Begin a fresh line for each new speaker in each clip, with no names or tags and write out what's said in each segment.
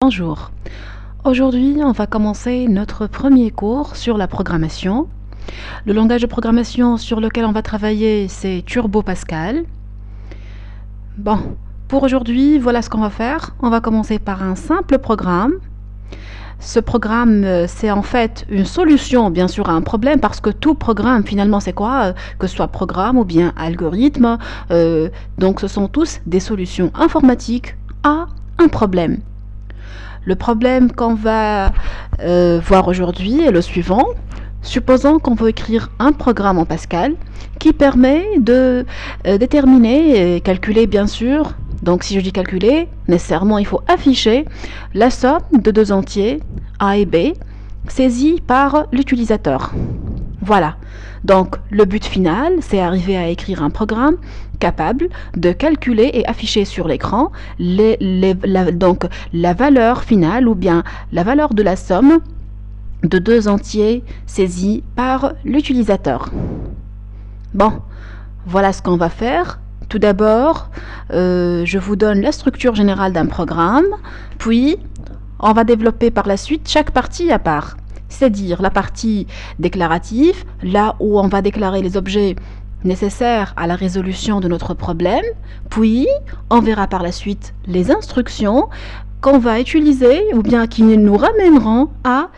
Bonjour. Aujourd'hui, on va commencer notre premier cours sur la programmation. Le langage de programmation sur lequel on va travailler, c'est Turbo Pascal. Bon, pour aujourd'hui, voilà ce qu'on va faire. On va commencer par un simple programme. Ce programme, c'est en fait une solution, bien sûr, à un problème, parce que tout programme, finalement, c'est quoi? Que ce soit programme ou bien algorithme. Donc, ce sont tous des solutions informatiques à un problème. Le problème qu'on va voir aujourd'hui est le suivant. Supposons qu'on veut écrire un programme en Pascal qui permet de déterminer et calculer, bien sûr. Donc si je dis calculer, nécessairement il faut afficher la somme de deux entiers A et B saisis par l'utilisateur. Voilà. Donc le but final, c'est arriver à écrire un programme capable de calculer et afficher sur l'écran donc la valeur finale ou bien la valeur de la somme de deux entiers saisis par l'utilisateur. Bon, voilà ce qu'on va faire. Tout d'abord, je vous donne la structure générale d'un programme, puis on va développer par la suite chaque partie à part. C'est-à-dire la partie déclarative, là où on va déclarer les objets nécessaires à la résolution de notre problème, puis on verra par la suite les instructions qu'on va utiliser ou bien qui nous ramèneront à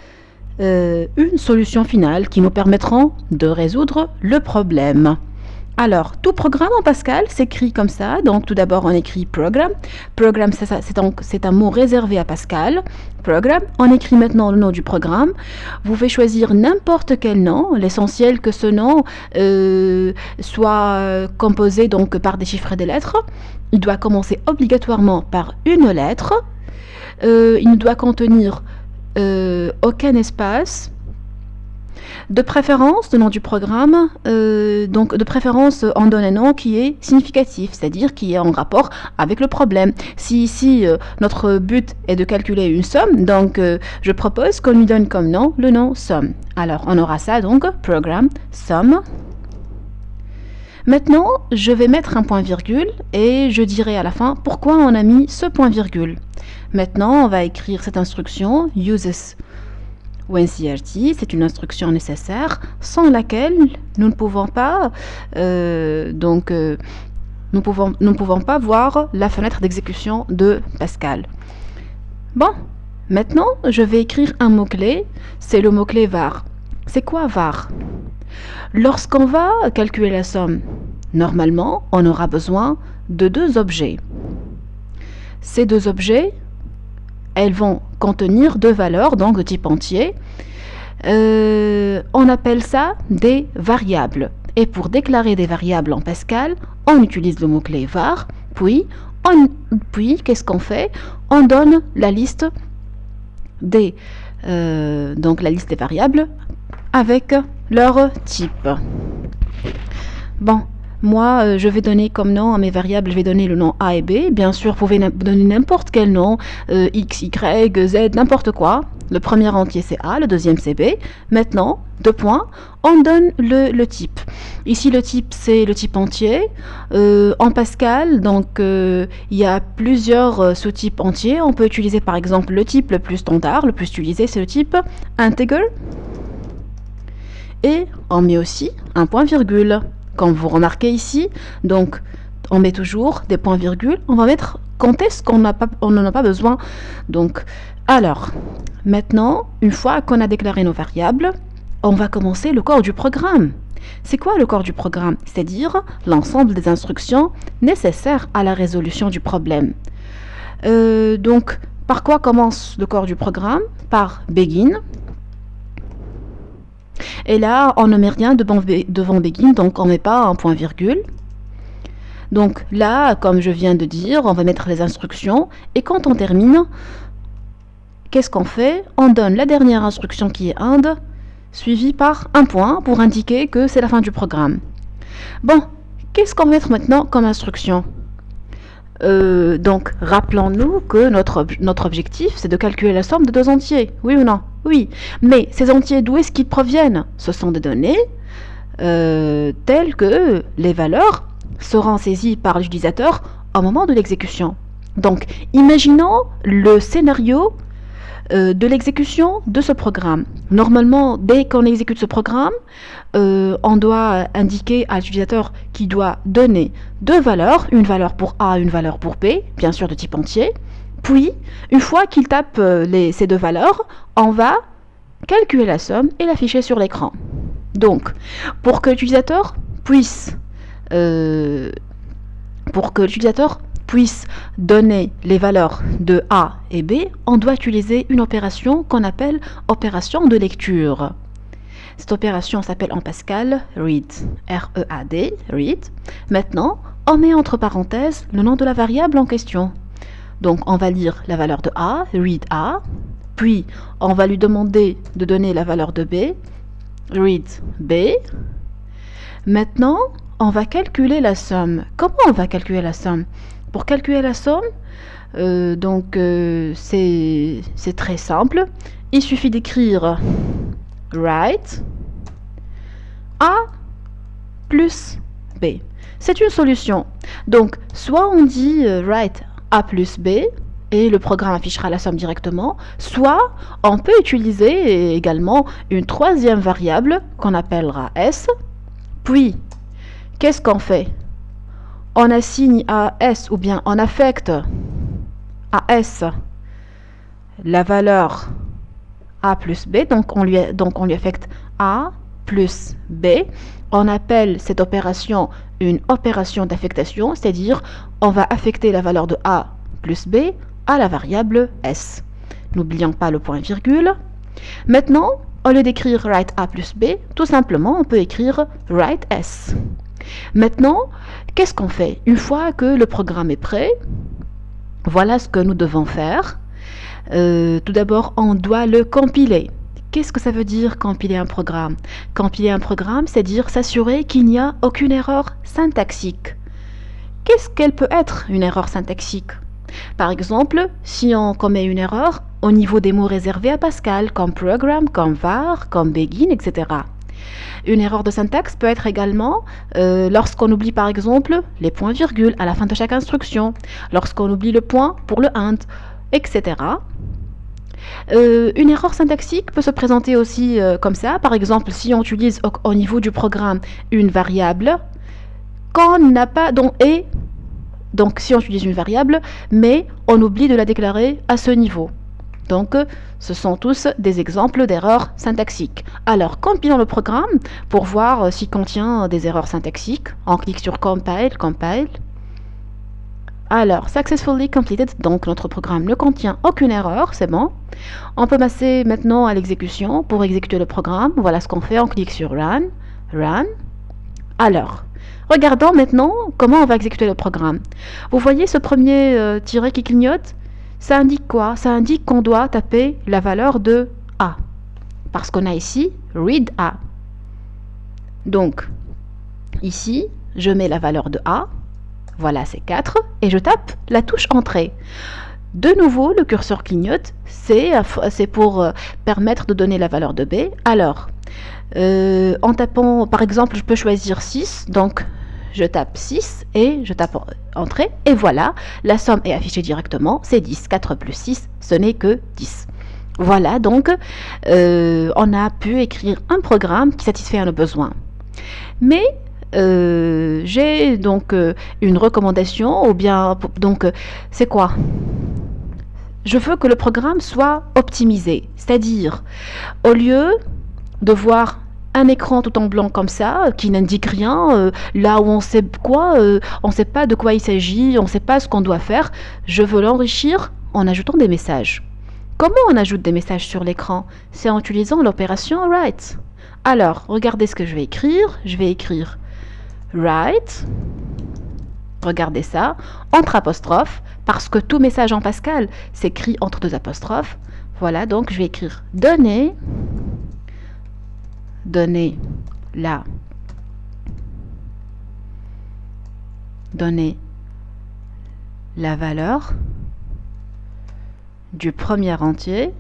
une solution finale qui nous permettront de résoudre le problème. Alors, tout programme en Pascal s'écrit comme ça. Donc, tout d'abord, on écrit program. Program, c'est un mot réservé à Pascal. Program. On écrit maintenant le nom du programme. Vous pouvez choisir n'importe quel nom. L'essentiel que ce nom soit composé donc par des chiffres et des lettres. Il doit commencer obligatoirement par une lettre. Il ne doit contenir aucun espace. De préférence, le nom du programme, donc de préférence, on donne un nom qui est significatif, c'est-à-dire qui est en rapport avec le problème. Si ici, notre but est de calculer une somme, donc je propose qu'on lui donne comme nom le nom somme. Alors, on aura ça donc, programme, somme. Maintenant, je vais mettre un point-virgule et je dirai à la fin pourquoi on a mis ce point-virgule. Maintenant, on va écrire cette instruction, uses WhenCRT, c'est une instruction nécessaire sans laquelle nous ne pouvons pas nous ne pouvons pas voir la fenêtre d'exécution de Pascal. Bon, maintenant je vais écrire un mot-clé, c'est le mot-clé var. C'est quoi var? Lorsqu'on va calculer la somme, normalement on aura besoin de deux objets. Ces deux objets, elles vont contenir deux valeurs, donc de type entier. On appelle ça des variables. Et pour déclarer des variables en Pascal, on utilise le mot-clé var, puis qu'est-ce qu'on fait? On donne la liste des variables avec leur type. Bon. Moi, je vais donner comme nom à mes variables, je vais donner le nom A et B. Bien sûr, vous pouvez donner n'importe quel nom, X, Y, Z, n'importe quoi. Le premier entier, c'est A, le deuxième, c'est B. Maintenant, deux points, on donne le type. Ici, le type, c'est le type entier. En Pascal, donc, il y a plusieurs sous-types entiers. On peut utiliser, par exemple, le type le plus standard, le plus utilisé, c'est le type integer. Et on met aussi un point-virgule. Comme vous remarquez ici, donc on met toujours des points-virgules. On va mettre quand est-ce qu'on n'en a pas besoin. Donc, alors, maintenant, une fois qu'on a déclaré nos variables, on va commencer le corps du programme. C'est quoi le corps du programme? C'est-à-dire l'ensemble des instructions nécessaires à la résolution du problème. Donc, par quoi commence le corps du programme? Par begin. Et là, on ne met rien devant begin, donc on ne met pas un point-virgule. Donc là, comme je viens de dire, on va mettre les instructions. Et quand on termine, qu'est-ce qu'on fait? On donne la dernière instruction qui est end, suivie par un point pour indiquer que c'est la fin du programme. Bon, qu'est-ce qu'on va mettre maintenant comme instruction? Donc, rappelons-nous que notre objectif, c'est de calculer la somme de deux entiers. Oui ou non? Oui. Mais ces entiers, d'où est-ce qu'ils proviennent? Ce sont des données telles que les valeurs seront saisies par l'utilisateur au moment de l'exécution. Donc, imaginons le scénario de l'exécution de ce programme. Normalement, dès qu'on exécute ce programme, on doit indiquer à l'utilisateur qu'il doit donner deux valeurs, une valeur pour A, une valeur pour B, bien sûr de type entier. Puis, une fois qu'il tape ces deux valeurs, on va calculer la somme et l'afficher sur l'écran. Donc, pour que l'utilisateur puisse donner les valeurs de A et B, on doit utiliser une opération qu'on appelle opération de lecture. Cette opération s'appelle en Pascal read, R-E-A-D, read. Maintenant, on met entre parenthèses le nom de la variable en question. Donc, on va lire la valeur de A, read A, puis on va lui demander de donner la valeur de B, read B. Maintenant, on va calculer la somme. Comment on va calculer la somme? Pour calculer la somme, c'est très simple. Il suffit d'écrire write A plus B. C'est une solution. Donc, soit on dit write A plus B et le programme affichera la somme directement, soit on peut utiliser également une troisième variable qu'on appellera S. Puis, qu'est-ce qu'on fait? On assigne à S ou bien on affecte à S la valeur A plus B, donc on lui affecte A plus B. On appelle cette opération une opération d'affectation, c'est-à-dire on va affecter la valeur de A plus B à la variable S. N'oublions pas le point-virgule. Maintenant, au lieu d'écrire write A plus B, tout simplement on peut écrire write S. Maintenant, qu'est-ce qu'on fait? Une fois que le programme est prêt, voilà ce que nous devons faire. Tout d'abord, on doit le compiler. Qu'est-ce que ça veut dire compiler un programme? Compiler un programme, c'est dire s'assurer qu'il n'y a aucune erreur syntaxique. Qu'est-ce qu'elle peut être, une erreur syntaxique? Par exemple, si on commet une erreur au niveau des mots réservés à Pascal, comme program, comme var, comme begin, etc. Une erreur de syntaxe peut être également lorsqu'on oublie par exemple les points-virgules à la fin de chaque instruction, lorsqu'on oublie le point pour le int, etc. Une erreur syntaxique peut se présenter aussi comme ça. Par exemple, si on utilise au niveau du programme une variable qu'on n'a pas donc si on utilise une variable, mais on oublie de la déclarer à ce niveau. Donc, ce sont tous des exemples d'erreurs syntaxiques. Alors, compilons le programme pour voir s'il contient des erreurs syntaxiques. On clique sur Compile, Compile. Alors, Successfully Completed, donc notre programme ne contient aucune erreur, c'est bon. On peut passer maintenant à l'exécution pour exécuter le programme. Voilà ce qu'on fait, on clique sur Run, Run. Alors, regardons maintenant comment on va exécuter le programme. Vous voyez ce premier tiret qui clignote? Ça indique quoi? Ça indique qu'on doit taper la valeur de A. Parce qu'on a ici read A. Donc, ici, je mets la valeur de A. Voilà, c'est 4. Et je tape la touche Entrée. De nouveau, le curseur clignote. C'est pour permettre de donner la valeur de B. Alors, en tapant, par exemple, je peux choisir 6. Donc, je tape 6 et je tape Entrée. Et voilà, la somme est affichée directement. C'est 10. 4 plus 6, ce n'est que 10. Voilà, donc, on a pu écrire un programme qui satisfait nos besoins. Mais, j'ai donc une recommandation, ou bien, donc, c'est quoi? Je veux que le programme soit optimisé. C'est-à-dire, au lieu de voir un écran tout en blanc comme ça, qui n'indique rien, là où on sait quoi, on ne sait pas de quoi il s'agit, on ne sait pas ce qu'on doit faire, je veux l'enrichir en ajoutant des messages. Comment on ajoute des messages sur l'écran? C'est en utilisant l'opération write. Alors, regardez ce que je vais écrire. Je vais écrire write, regardez ça, entre apostrophes, parce que tout message en Pascal s'écrit entre deux apostrophes. Voilà, donc je vais écrire donner la valeur du premier entier.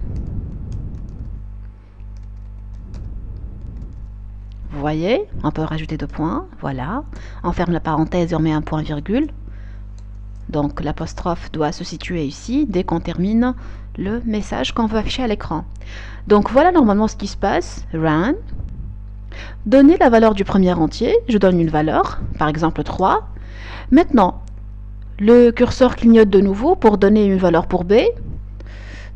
Vous voyez, on peut rajouter 2 points, voilà. On ferme la parenthèse et on met un point virgule. Donc l'apostrophe doit se situer ici dès qu'on termine le message qu'on veut afficher à l'écran. Donc voilà normalement ce qui se passe. Run. Donner la valeur du premier entier. Je donne une valeur, par exemple 3. Maintenant, le curseur clignote de nouveau pour donner une valeur pour B.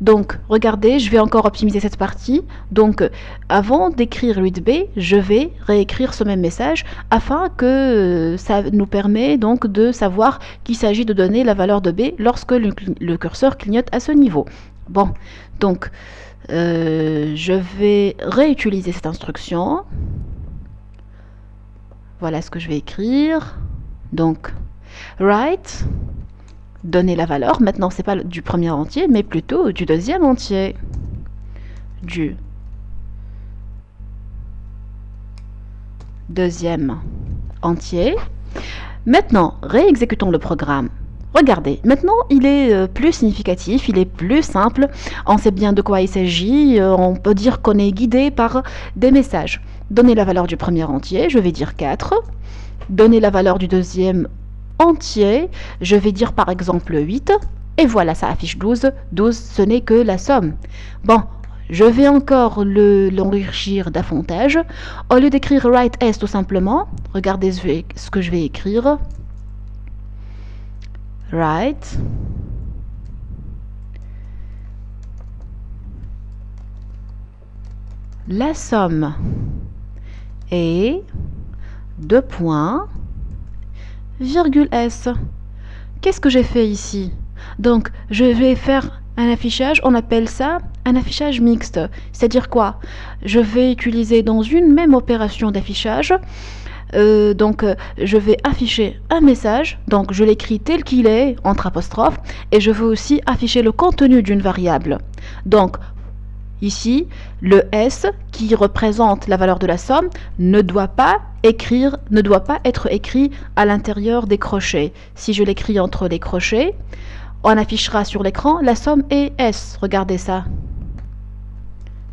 Donc, regardez, je vais encore optimiser cette partie. Donc, avant d'écrire read B, je vais réécrire ce même message afin que ça nous permet donc de savoir qu'il s'agit de donner la valeur de B lorsque le curseur clignote à ce niveau. Bon, donc, je vais réutiliser cette instruction. Voilà ce que je vais écrire. Donc, write. Donner la valeur, maintenant c'est pas du premier entier, mais plutôt du deuxième entier. Du deuxième entier. Maintenant, réexécutons le programme. Regardez, maintenant il est plus significatif, il est plus simple, on sait bien de quoi il s'agit, on peut dire qu'on est guidé par des messages. Donner la valeur du premier entier, je vais dire 4. Donner la valeur du deuxième entier, je vais dire par exemple 8, et voilà, ça affiche 12. 12, ce n'est que la somme. Bon, je vais encore l'enrichir davantage. Au lieu d'écrire write s tout simplement, regardez ce que je vais écrire. Write la somme est 2 points virgule S. Qu'est-ce que j'ai fait ici? Donc, je vais faire un affichage, on appelle ça un affichage mixte. C'est-à-dire quoi? Je vais utiliser dans une même opération d'affichage, je vais afficher un message, donc je l'écris tel qu'il est, entre apostrophes, et je veux aussi afficher le contenu d'une variable. Donc, ici, le S qui représente la valeur de la somme ne doit pas être écrit à l'intérieur des crochets. Si je l'écris entre les crochets, on affichera sur l'écran la somme est S. Regardez ça.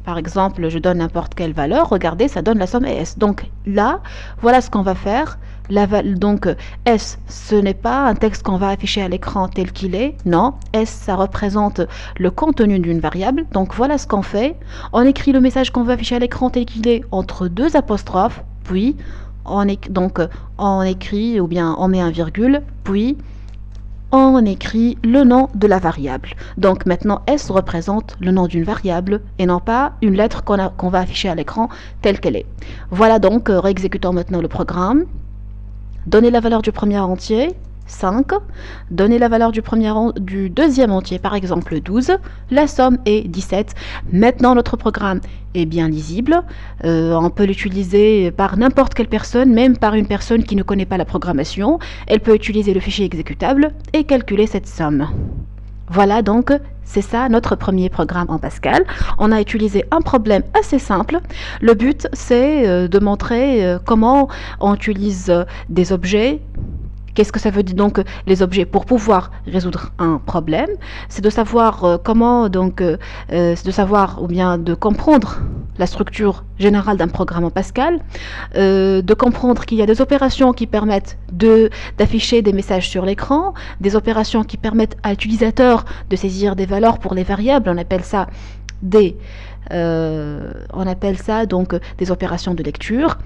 Par exemple, je donne n'importe quelle valeur, regardez, ça donne la somme est S. Donc là, voilà ce qu'on va faire. Donc S, ce n'est pas un texte qu'on va afficher à l'écran tel qu'il est. Non, S, ça représente le contenu d'une variable. Donc voilà ce qu'on fait. On écrit le message qu'on veut afficher à l'écran tel qu'il est entre deux apostrophes, puis on écrit ou bien on met un virgule, puis on écrit le nom de la variable. Donc maintenant, S représente le nom d'une variable et non pas une lettre qu'on va afficher à l'écran telle qu'elle est. Voilà donc, réexécutons maintenant le programme. Donner la valeur du premier entier, 5. Donner la valeur du deuxième entier, par exemple 12. La somme est 17. Maintenant, notre programme est bien lisible. On peut l'utiliser par n'importe quelle personne, même par une personne qui ne connaît pas la programmation. Elle peut utiliser le fichier exécutable et calculer cette somme. Voilà donc, c'est ça notre premier programme en Pascal. On a utilisé un problème assez simple. Le but, c'est de montrer comment on utilise des objets. Qu'est-ce que ça veut dire donc les objets pour pouvoir résoudre un problème? C'est de savoir c'est de savoir ou bien de comprendre la structure générale d'un programme en Pascal, de comprendre qu'il y a des opérations qui permettent d'afficher des messages sur l'écran, des opérations qui permettent à l'utilisateur de saisir des valeurs pour les variables, on appelle ça des opérations de lecture.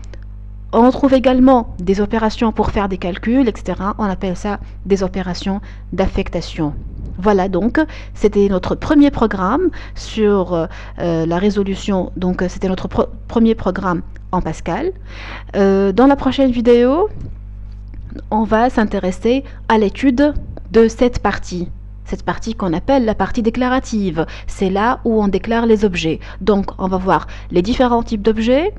On trouve également des opérations pour faire des calculs, etc. On appelle ça des opérations d'affectation. Voilà donc, c'était notre premier programme sur la résolution. Donc, c'était notre premier programme en Pascal. Dans la prochaine vidéo, on va s'intéresser à l'étude de cette partie. Cette partie qu'on appelle la partie déclarative. C'est là où on déclare les objets. Donc, on va voir les différents types d'objets,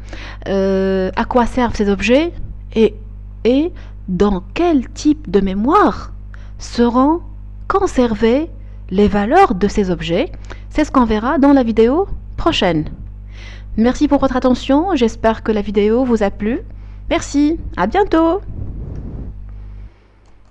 à quoi servent ces objets et dans quel type de mémoire seront conservées les valeurs de ces objets. C'est ce qu'on verra dans la vidéo prochaine. Merci pour votre attention. J'espère que la vidéo vous a plu. Merci, à bientôt!